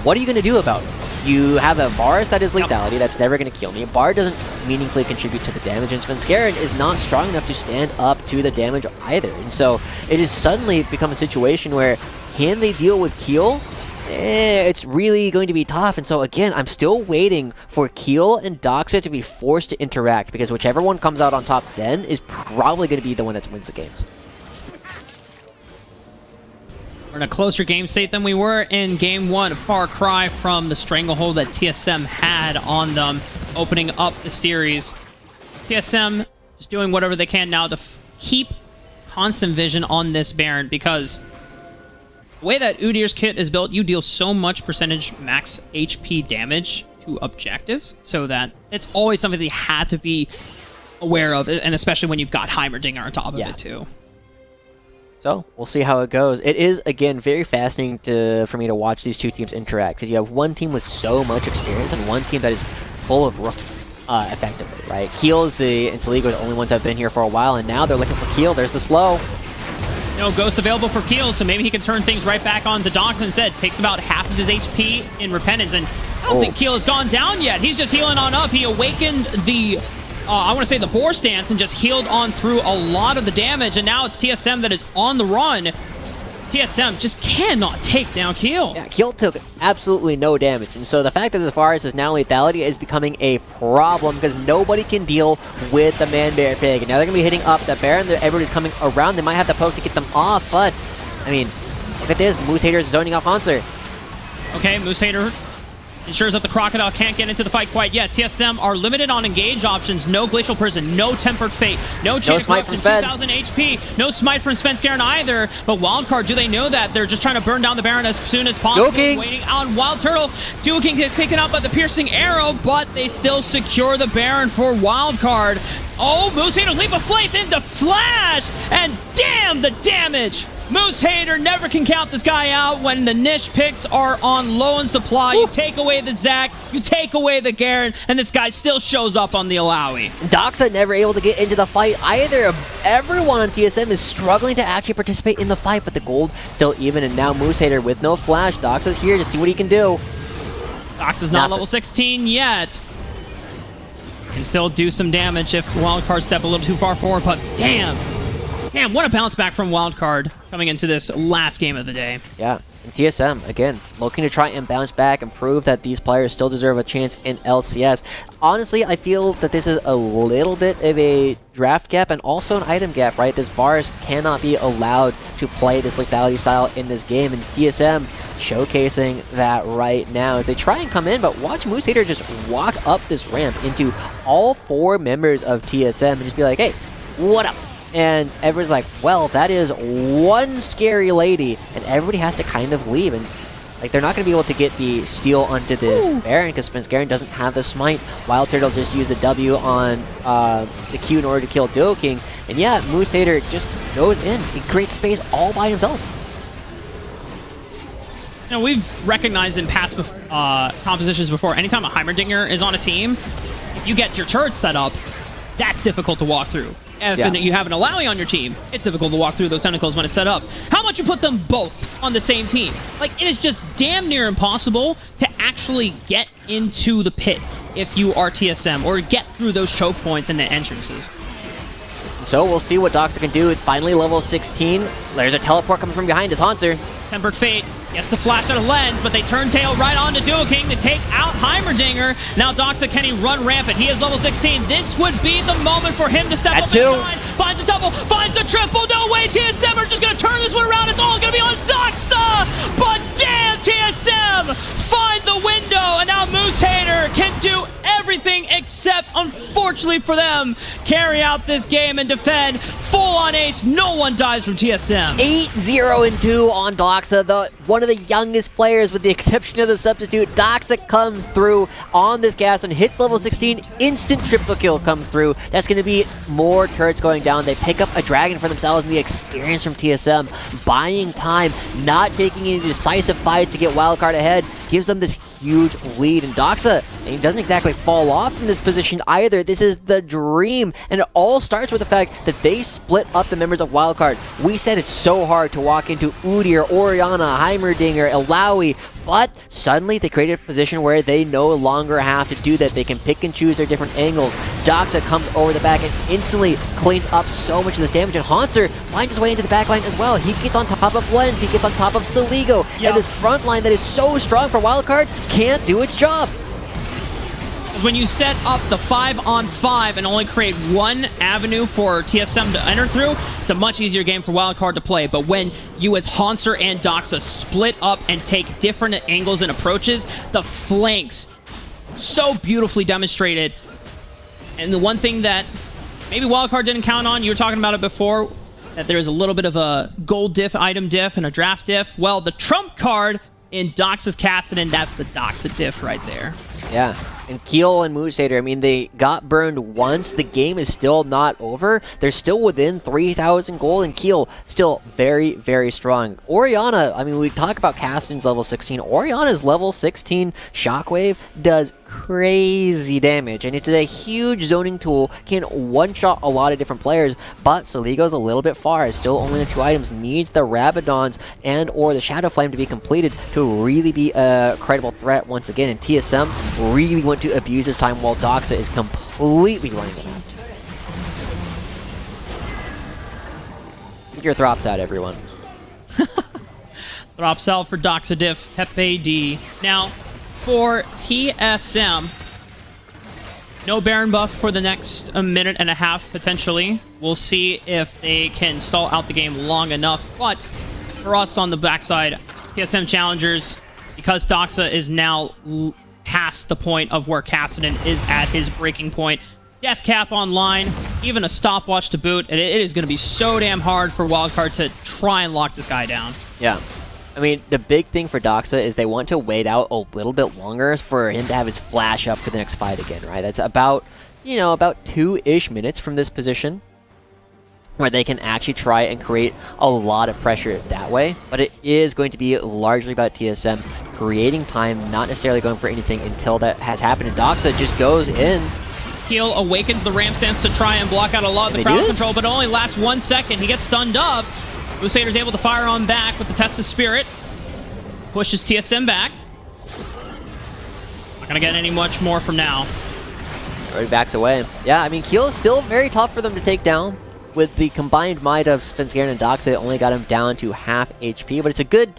what are you going to do about it? You have a Varus that is lethality, that's never going to kill me. Bard doesn't meaningfully contribute to the damage, and Svenskeren is not strong enough to stand up to the damage either. And so it has suddenly become a situation where, can they deal with Keel? It's really going to be tough. And so again, I'm still waiting for Keel and Doxa to be forced to interact, because whichever one comes out on top then is probably going to be the one that wins the games. We're in a closer game state than we were in game 1. A far cry from the stranglehold that TSM had on them, opening up the series. TSM just doing whatever they can now to keep constant vision on this Baron, because the way that Udyr's kit is built, you deal so much percentage max HP damage to objectives, so that it's always something that you had to be aware of, and especially when you've got Heimerdinger on top of it too. So we'll see how it goes. It is, again, very fascinating for me to watch these two teams interact, because you have one team with so much experience and one team that is full of rookies, effectively, right? Keel's and Saligo are the only ones that have been here for a while, and now they're looking for Keel. There's the slow. No Ghost available for Keel, so maybe he can turn things right back on to Dox instead. Takes about half of his HP in Repentance, and I don't think Keel has gone down yet. He's just healing on up. He awakened the I want to say the boar stance and just healed on through a lot of the damage, and now it's TSM that is on the run. TSM just cannot take down Keel. Yeah, Keel took absolutely no damage, and so the fact that the Varus is now lethality is becoming a problem, because nobody can deal with the Man-Bear Pig. And now they're going to be hitting up the Baron. Everybody's coming around. They might have the poke to get them off, but, I mean, look at this. Moose Hater is zoning off Hanser. Okay, Moose Hater ensures that the Crocodile can't get into the fight quite yet. TSM are limited on engage options. No Glacial Prison, no Tempered Fate, no Chain of Corruption, 2,000 HP, no Smite from Svenskeren either. But Wildcard, do they know that? They're just trying to burn down the Baron as soon as possible. Waiting on Wild Turtle. Duking gets taken out by the Piercing Arrow, but they still secure the Baron for Wildcard. Oh, Moose Hater, Leap of Faith into Flash! And damn the damage! Moose Hater never can count this guy out when the niche picks are on low in supply. You take away the Zac, you take away the Garen, and this guy still shows up on the Alawi. Doxa never able to get into the fight either. Everyone on TSM is struggling to actually participate in the fight, but the gold still even, and now Moose Hater with no flash. Doxa's here to see what he can do. Doxa's not level 16 yet. Can still do some damage if Wildcard step a little too far forward, but damn, what a bounce back from Wildcard coming into this last game of the day. Yeah, and TSM, again, looking to try and bounce back and prove that these players still deserve a chance in LCS. Honestly, I feel that this is a little bit of a draft gap and also an item gap, right? This Varus cannot be allowed to play this lethality style in this game, and TSM showcasing that right now as they try and come in, but watch Moose Hater just walk up this ramp into all 4 members of TSM and just be like, hey, what up? And everyone's like, well, that is one scary lady, and everybody has to kind of leave, and like they're not going to be able to get the steal onto this Baron because Svenskeren doesn't have the smite. Wild Turtle just used a W on the Q in order to kill Duo King, and yeah, Moose Hater just goes in. He creates space all by himself. Now, we've recognized in past compositions before, anytime a Heimerdinger is on a team, if you get your turret set up, that's difficult to walk through. And if you have an Alawi on your team, it's difficult to walk through those tentacles when it's set up. How about you put them both on the same team? Like, it is just damn near impossible to actually get into the pit if you are TSM, or get through those choke points and the entrances. So we'll see what Doxa can do. Finally, level 16. There's a teleport coming from behind his Hanser. Tempered Fate gets the flash out of lens, but they turn tail right on to Duo King to take out Heimerdinger. Now Doxa, can he run rampant? He is level 16. This would be the moment for him to step up and shine. Finds a double, finds a triple. No way, TSM are just going to turn this one around. It's all going to be on Doxa. But damn, TSM find the window, and now Moose Hater can do everything except, unfortunately for them, carry out this game and defend. Full on ace. No one dies from TSM. 8-0-2 on Doxa, one of the youngest players with the exception of the substitute. Doxa comes through on this gas and hits level 16. Instant triple kill comes through. That's going to be more turrets going down. They pick up a dragon for themselves, and the experience from TSM, buying time, not taking any decisive fights to get Wildcard ahead, gives them this huge lead. And Doxa, he doesn't exactly fall off in this position either. This is the dream, and it all starts with the fact that they split up the members of Wildcard. We said it's so hard to walk into Udyr, Orianna, Heimerdinger, Alawi, but suddenly they created a position where they no longer have to do that. They can pick and choose their different angles. Doxa comes over the back and instantly cleans up so much of this damage, and Hanser finds his way into the backline as well. He gets on top of Lens, he gets on top of Saligo, and this front line that is so strong for Wildcard can't do its job. Because when you set up the 5-on-5 and only create one avenue for TSM to enter through, it's a much easier game for Wildcard to play. But when you as Hanser and Doxa split up and take different angles and approaches, the flanks, so beautifully demonstrated. And the one thing that maybe Wildcard didn't count on, you were talking about it before, that there's a little bit of a gold diff, item diff, and a draft diff. Well, the trump card in Doxa's Kassadin, that's the Doxa diff right there. Yeah. And Keel and Moosehater, I mean, they got burned once. The game is still not over. They're still within 3,000 gold, and Keel still very, very strong. Orianna, I mean, we talk about Kassadin's level 16. Orianna's level 16 Shockwave does crazy damage, and it's a huge zoning tool, can one-shot a lot of different players, but Soligo's a little bit far. It's still only the 2 items, needs the Rabadons and or the Shadow Flame to be completed to really be a credible threat once again, and TSM really want to abuse his time while Doxa is completely running him. Get your throps out, everyone. Drops out for Doxa diff, Pepe D. Now, for TSM, no Baron buff for the next minute and a half, potentially. We'll see if they can stall out the game long enough. But for us on the backside, TSM Challengers, because Doxa is now past the point of where Kassadin is at his breaking point, death cap online, even a stopwatch to boot, and it is going to be so damn hard for Wildcard to try and lock this guy down. Yeah. I mean, the big thing for Doxa is they want to wait out a little bit longer for him to have his flash up for the next fight again, right? That's about, you know, about 2-ish minutes from this position where they can actually try and create a lot of pressure that way. But it is going to be largely about TSM creating time, not necessarily going for anything until that has happened. And Doxa just goes in. Keel awakens the ramp stance to try and block out a lot of the crowd control, but it only lasts 1 second. He gets stunned up. Moosehater's able to fire on back with the Test of Spirit. Pushes TSM back. Not gonna get any much more from now. Already backs away. Yeah, I mean, Keel is still very tough for them to take down. With the combined might of Svenskeren and Doxa, it only got him down to half HP, but it's a good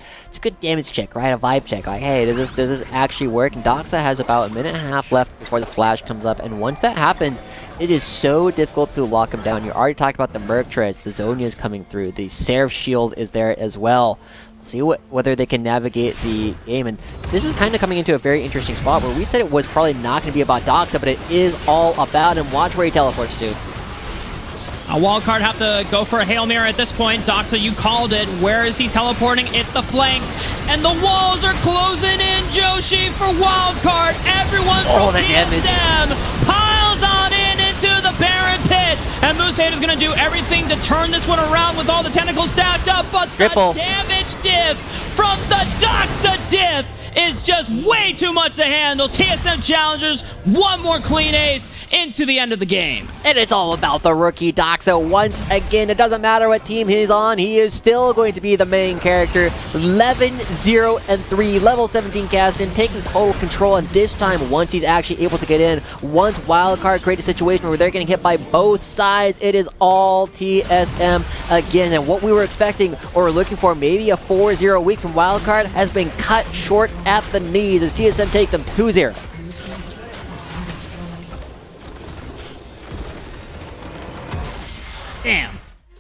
damage check, right? A vibe check. Like, hey, does this actually work? And Doxa has about 1.5 minutes left before the flash comes up, and once that happens, it is so difficult to lock him down. You already talked about the Merc Treads, the Zonia's coming through, the Seraph Shield is there as well. See whether they can navigate the game, and this is kind of coming into a very interesting spot where we said it was probably not going to be about Doxa, but it is all about him. Watch where he teleports to. Wildcard have to go for a Hail Mary at this point. Doxa, you called it. Where is he teleporting? It's the flank. And the walls are closing in, Joshi, for Wildcard. Everyone from TSM piles on into the Baron pit. And Moosehater's going to do everything to turn this one around with all the tentacles stacked up. But the damage diff from the Doxa diff is just way too much to handle. TSM Challengers, one more clean ace into the end of the game. And it's all about the rookie Doxa. Once again, it doesn't matter what team he's on, he is still going to be the main character. 11-0-3, level 17 Kassadin, taking total control, and this time, once he's actually able to get in, once Wildcard creates a situation where they're getting hit by both sides, it is all TSM again. And what we were expecting, or were looking for, maybe a 4-0 week from Wildcard, has been cut short at the knees as TSM take them 2-0.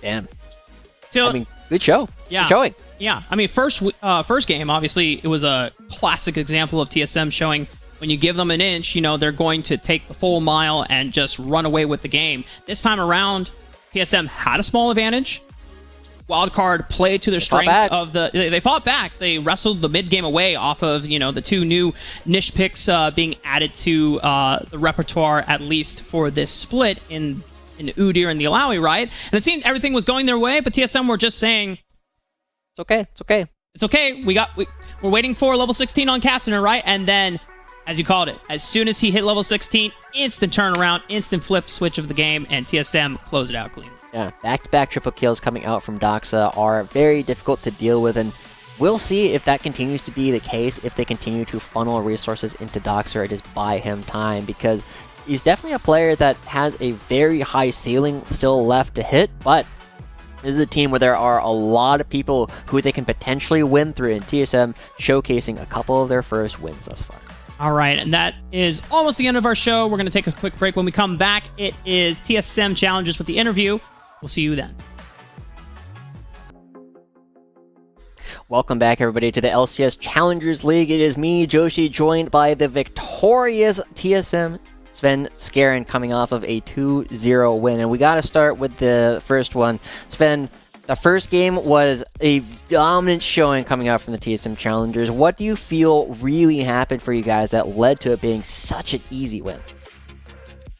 Damn. So, I mean, good show. Yeah. Good showing. Yeah. I mean, first game, obviously, it was a classic example of TSM showing when you give them an inch, you know, they're going to take the full mile and just run away with the game. This time around, TSM had a small advantage. Wildcard played to their strengths of the... They fought back. They wrestled the mid-game away off of, you know, the 2 new niche picks being added to the repertoire, at least for this split in Udyr and the Alawi, right? And it seemed everything was going their way, but TSM were just saying... It's okay. It's okay. It's okay. We're waiting for level 16 on Kassadin, right? And then, as you called it, as soon as he hit level 16, instant turnaround, instant flip switch of the game, and TSM closed it out clean. Yeah, back-to-back triple kills coming out from Doxa are very difficult to deal with, and we'll see if that continues to be the case, if they continue to funnel resources into Doxa or just buy him time, because he's definitely a player that has a very high ceiling still left to hit, but this is a team where there are a lot of people who they can potentially win through, and TSM showcasing a couple of their first wins thus far. All right, and that is almost the end of our show. We're going to take a quick break. When we come back, it is TSM Challengers with the interview. We'll see you then. Welcome back, everybody, to the LCS Challengers League. It is me, Joshi, joined by the victorious TSM, Sven Skaren, coming off of a 2-0 win. And we got to start with the first one. Sven, the first game was a dominant showing coming out from the TSM Challengers. What do you feel really happened for you guys that led to it being such an easy win?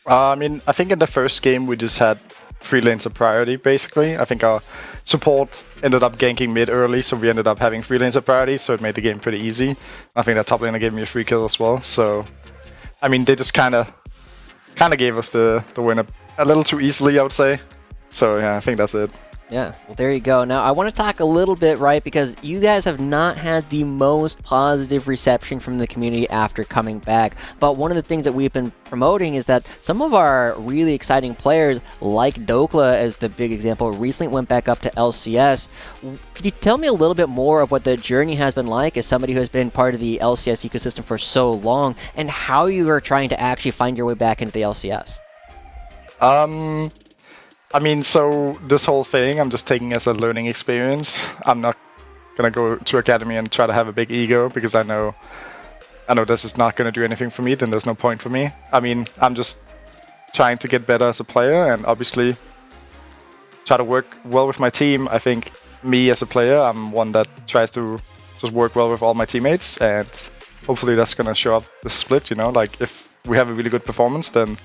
I think in the first game we just had 3 lanes of priority, basically. I think our support ended up ganking mid early, so we ended up having 3 lanes of priority, so it made the game pretty easy. I think that top laner gave me a free kill as well, so they just kind of gave us the win a little too easily, I would say. So yeah, I think that's it. Yeah, well, there you go. Now, I want to talk a little bit, right, because you guys have not had the most positive reception from the community after coming back. But one of the things that we've been promoting is that some of our really exciting players, like Dokla as the big example, recently went back up to LCS. Could you tell me a little bit more of what the journey has been like as somebody who has been part of the LCS ecosystem for so long, and how you are trying to actually find your way back into the LCS? So this whole thing I'm just taking as a learning experience. I'm not gonna go to academy and try to have a big ego, because I know this is not gonna do anything for me. Then there's no point for me. I'm just trying to get better as a player, and obviously try to work well with my team. I think me as a player, I'm one that tries to just work well with all my teammates, and hopefully that's gonna show up the split. Like if we have a really good performance, then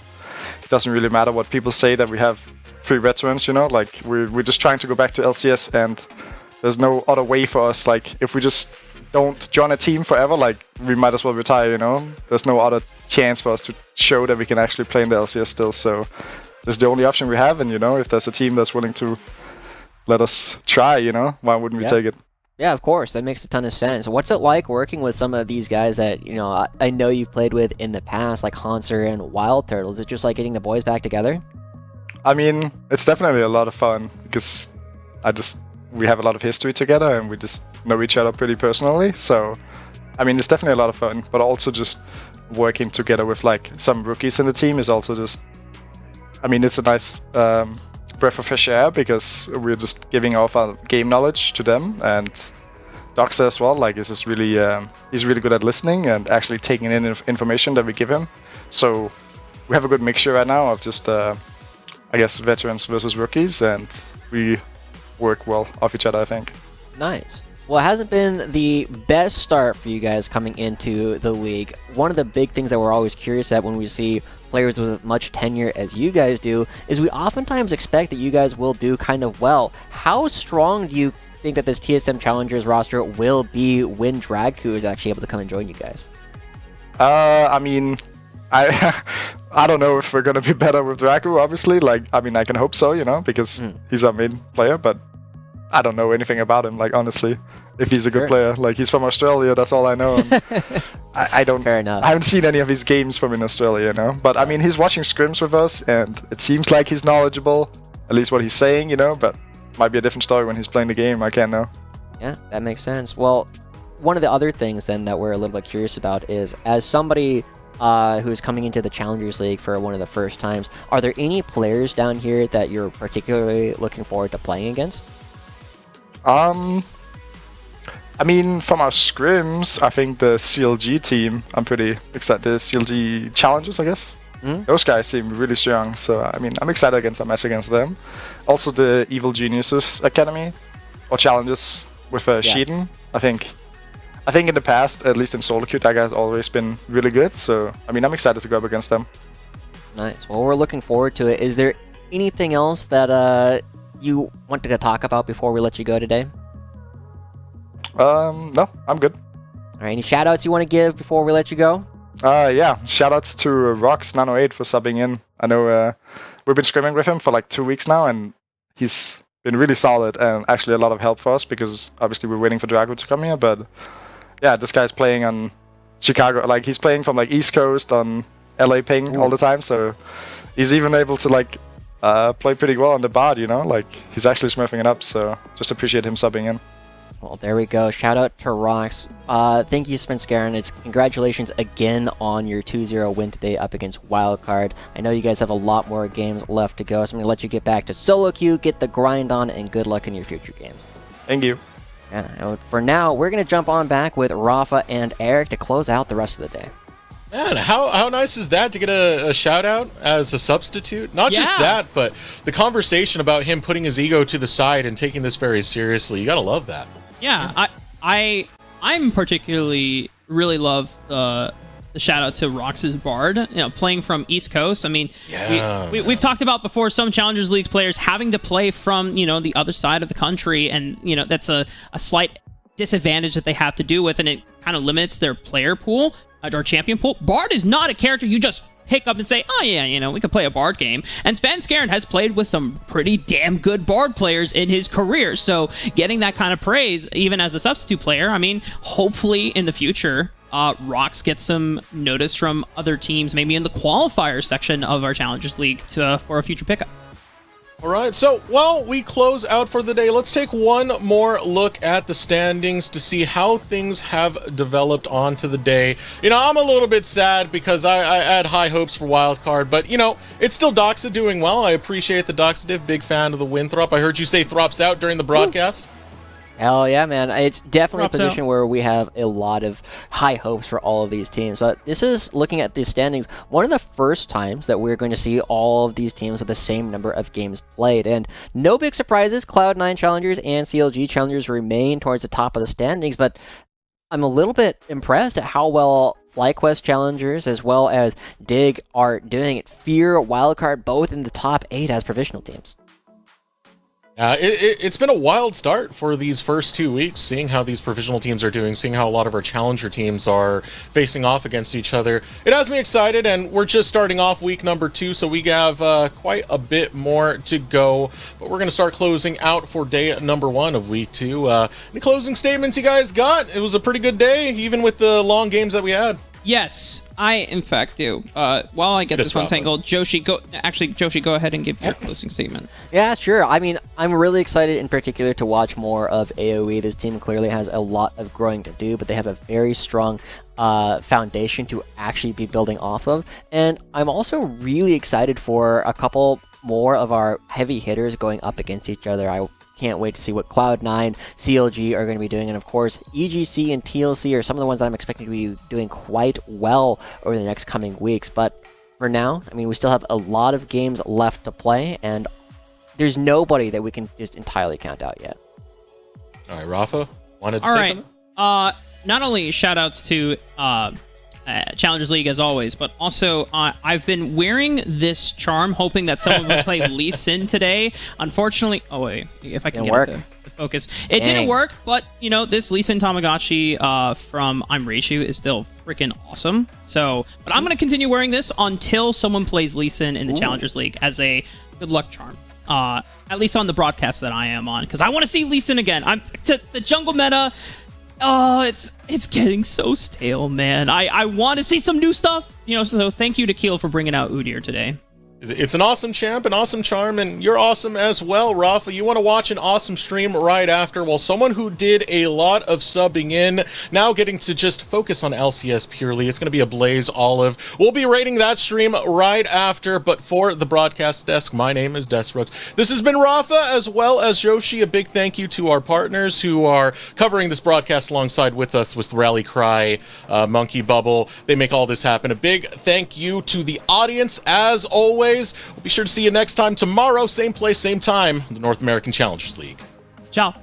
it doesn't really matter what people say that we have 3 veterans, like we're just trying to go back to LCS, and there's no other way for us. Like if we just don't join a team forever, like we might as well retire, There's no other chance for us to show that we can actually play in the LCS still, so this is the only option we have. And if there's a team that's willing to let us try, why wouldn't we take it? Yeah, of course. That makes a ton of sense. What's it like working with some of these guys that, I know you've played with in the past, like Hanser and Wildcard? Is it just like getting the boys back together? It's definitely a lot of fun, because we have a lot of history together, and we just know each other pretty personally. So, it's definitely a lot of fun, but also just working together with like some rookies in the team is also just, it's a nice breath of fresh air, because we're just giving off our game knowledge to them. And Doxa as well, like, is just really, he's really good at listening and actually taking in information that we give him. So we have a good mixture right now of just, veterans versus rookies, and we work well off each other, I think. Nice. Well, it hasn't been the best start for you guys coming into the league. One of the big things that we're always curious at when we see players with much tenure as you guys do is we oftentimes expect that you guys will do kind of well. How strong do you think that this TSM Challengers roster will be when Dragku is actually able to come and join you guys? I don't know if we're gonna be better with Dragku, obviously. Like, I can hope so, because he's our main player, but I don't know anything about him, like, honestly. If he's a good player. Like, he's from Australia, that's all I know. And I don't. Fair enough. I haven't seen any of his games from in Australia, But he's watching scrims with us, and it seems like he's knowledgeable, at least what he's saying, but might be a different story when he's playing the game. I can't know. Yeah, that makes sense. Well, one of the other things then that we're a little bit curious about is, as somebody who's coming into the Challengers League for one of the first times, are there any players down here that you're particularly looking forward to playing against? From our scrims, I think the CLG team, I'm pretty excited. The CLG Challengers, I guess. Those guys seem really strong, so I'm excited against our match against them. Also the Evil Geniuses Academy, or Challenges with Sheeden. I think in the past, at least in solo queue, that guy's always been really good, so I'm excited to go up against them. Nice. Well, we're looking forward to it. Is there anything else that you want to talk about before we let you go today? No, I'm good. All right, any shout-outs you want to give before we let you go? Yeah, shout-outs to Rox908 for subbing in. I know we've been scrimming with him for like 2 weeks now, and he's been really solid and actually a lot of help for us, because obviously we're waiting for Drago to come here, but yeah, this guy's playing on Chicago, like he's playing from like East Coast on LA ping all the time, so he's even able to like play pretty well on the bot, like he's actually smurfing it up, so just appreciate him subbing in. Well, there we go. Shout out to Rox. Thank you, Spenskaren. It's congratulations again on your 2-0 win today up against Wildcard. I know you guys have a lot more games left to go, so I'm going to let you get back to solo queue, get the grind on, and good luck in your future games. Thank you. Yeah, and for now, we're going to jump on back with Rafa and Eric to close out the rest of the day. Man, how nice is that to get a shout out as a substitute? Not just that, but the conversation about him putting his ego to the side and taking this very seriously. You gotta love that. Yeah, I'm particularly really love the shout out to Rox's Bard. You know, playing from East Coast. I mean, we've talked about before some Challengers League players having to play from the other side of the country, and that's a slight disadvantage that they have to do with, and it kind of limits their player pool or champion pool. Bard is not a character you just pick up and say, oh yeah, we could play a Bard game. And Spenskaren has played with some pretty damn good Bard players in his career, so getting that kind of praise, even as a substitute player, I mean, hopefully in the future, Rox gets some notice from other teams, maybe in the qualifier section of our Challengers League for a future pickup. All right, so while we close out for the day, let's take one more look at the standings to see how things have developed onto the day. I'm a little bit sad because I had high hopes for Wildcard, but, it's still Doxa doing well. I appreciate the Doxa div. Big fan of the Winthrop. I heard you say Throp's out during the broadcast. Hell yeah, man. It's definitely a position out. where we have a lot of high hopes for all of these teams. But this is, looking at these standings, one of the first times that we're going to see all of these teams with the same number of games played. And no big surprises, Cloud9 Challengers and CLG Challengers remain towards the top of the standings. But I'm a little bit impressed at how well FlyQuest Challengers as well as Dig are doing it. Fear, Wildcard, both in the top 8 as provisional teams. It's been a wild start for these first 2 weeks, seeing how these provisional teams are doing, seeing how a lot of our challenger teams are facing off against each other. It has me excited, and we're just starting off week number 2, so we have quite a bit more to go. But we're going to start closing out for day number 1 of week 2. Any closing statements you guys got? It was a pretty good day, even with the long games that we had. Yes, I in fact do. While I get this untangled, Joshi, go ahead and give your closing statement. Yeah, sure. I mean, I'm really excited in particular to watch more of AoE. This team clearly has a lot of growing to do, but they have a very strong foundation to actually be building off of. And I'm also really excited for a couple more of our heavy hitters going up against each other. I can't wait to see what Cloud9, CLG are going to be doing, and of course EGC and TLC are some of the ones that I'm expecting to be doing quite well over the next coming weeks. But for now, I mean, we still have a lot of games left to play, and there's nobody that we can just entirely count out yet. All right, Rafa, wanted to say something? Not only shout outs to Challengers League as always, but also I've been wearing this charm hoping that someone would play Lee Sin today. Unfortunately, oh wait, if I can get it to focus. It didn't work, but this Lee Sin Tamagotchi from I'm Reishu is still freaking awesome. So, but I'm going to continue wearing this until someone plays Lee Sin in the Challengers League as a good luck charm. At least on the broadcast that I am on, because I want to see Lee Sin again. The jungle meta. Oh, it's getting so stale, man. I want to see some new stuff. So thank you to Keel for bringing out Udyr today. It's an awesome champ, an awesome charm, and you're awesome as well, Rafa. You want to watch an awesome stream right after? Well, someone who did a lot of subbing in, now getting to just focus on LCS purely. It's going to be a Blaze Olive. We'll be rating that stream right after, but for the broadcast desk, my name is Desrooks. This has been Rafa as well as Joshi. A big thank you to our partners who are covering this broadcast alongside with us with Rally Cry, Monkey Bubble. They make all this happen. A big thank you to the audience as always. We'll be sure to see you next time tomorrow, same place, same time, the North American Challengers League. Ciao.